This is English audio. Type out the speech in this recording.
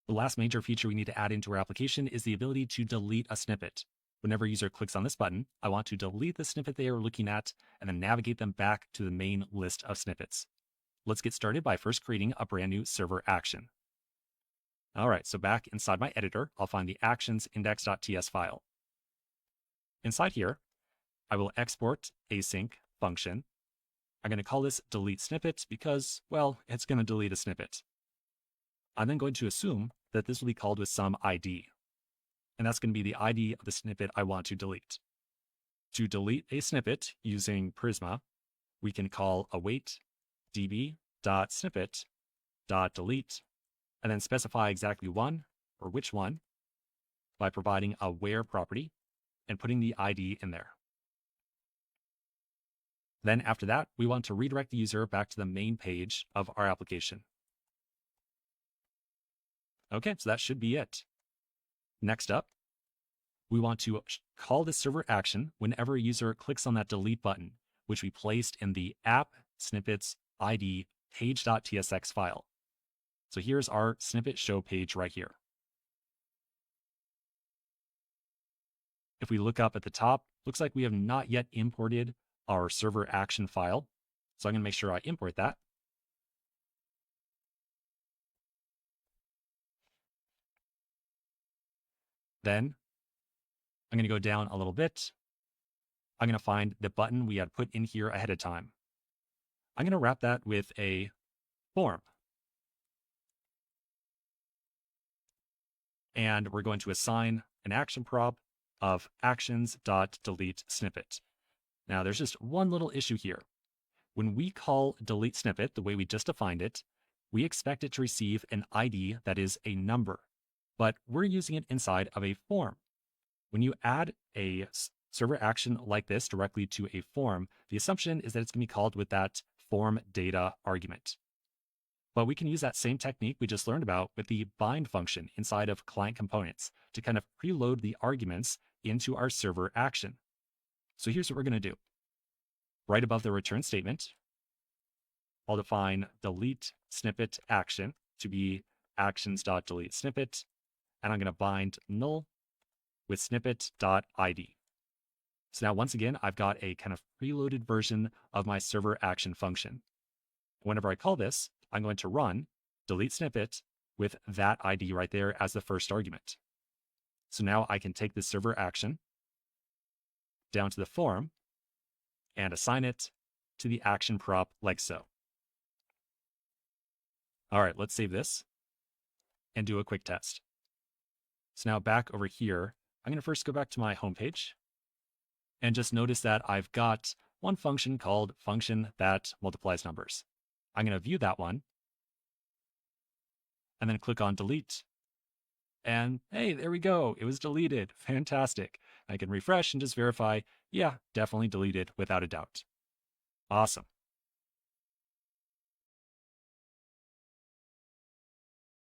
The last major feature we need to add into our application is the ability to delete a snippet. Whenever a user clicks on this button, I want to delete the snippet they are looking at and then navigate them back to the main list of snippets. Let's get started by first creating a brand new server action. All right, so back inside my editor, I'll find the actions index.ts file. Inside here, I will export async function. I'm going to call this delete snippet because, well, it's going to delete a snippet. I'm then going to assume that this will be called with some ID. And that's going to be the ID of the snippet I want to delete. To delete a snippet using Prisma, we can call await db.snippet.delete and then specify exactly one or which one by providing a where property and putting the ID in there. Then after that, we want to redirect the user back to the main page of our application. Okay, so that should be it. Next up, we want to call this server action whenever a user clicks on that delete button, which we placed in the app snippets ID page.tsx file. So here's our snippet show page right here. If we look up at the top, looks like we have not yet imported our server action file. So I'm going to make sure I import that. Then I'm going to go down a little bit. I'm going to find the button we had put in here ahead of time. I'm going to wrap that with a form. And we're going to assign an action prop of actions.delete snippet. Now there's just one little issue here. When we call delete snippet the way we just defined it, we expect it to receive an ID that is a number, but we're using it inside of a form. When you add a server action like this directly to a form, the assumption is that it's going to be called with that form data argument. But we can use that same technique we just learned about with the bind function inside of client components to kind of preload the arguments into our server action. So here's what we're going to do. Right above the return statement, I'll define delete snippet action to be actions.delete snippet, and I'm going to bind null with snippet.id. So now once again, I've got a kind of preloaded version of my server action function. Whenever I call this, I'm going to run delete snippet with that ID right there as the first argument. So now I can take this server action down to the form and assign it to the action prop like so. All right, let's save this and do a quick test. So now back over here, I'm going to first go back to my home page and just notice that I've got one function called function that multiplies numbers. I'm going to view that one and then click on delete. And hey, there we go. It was deleted. Fantastic. I can refresh and just verify, yeah, definitely deleted without a doubt. Awesome.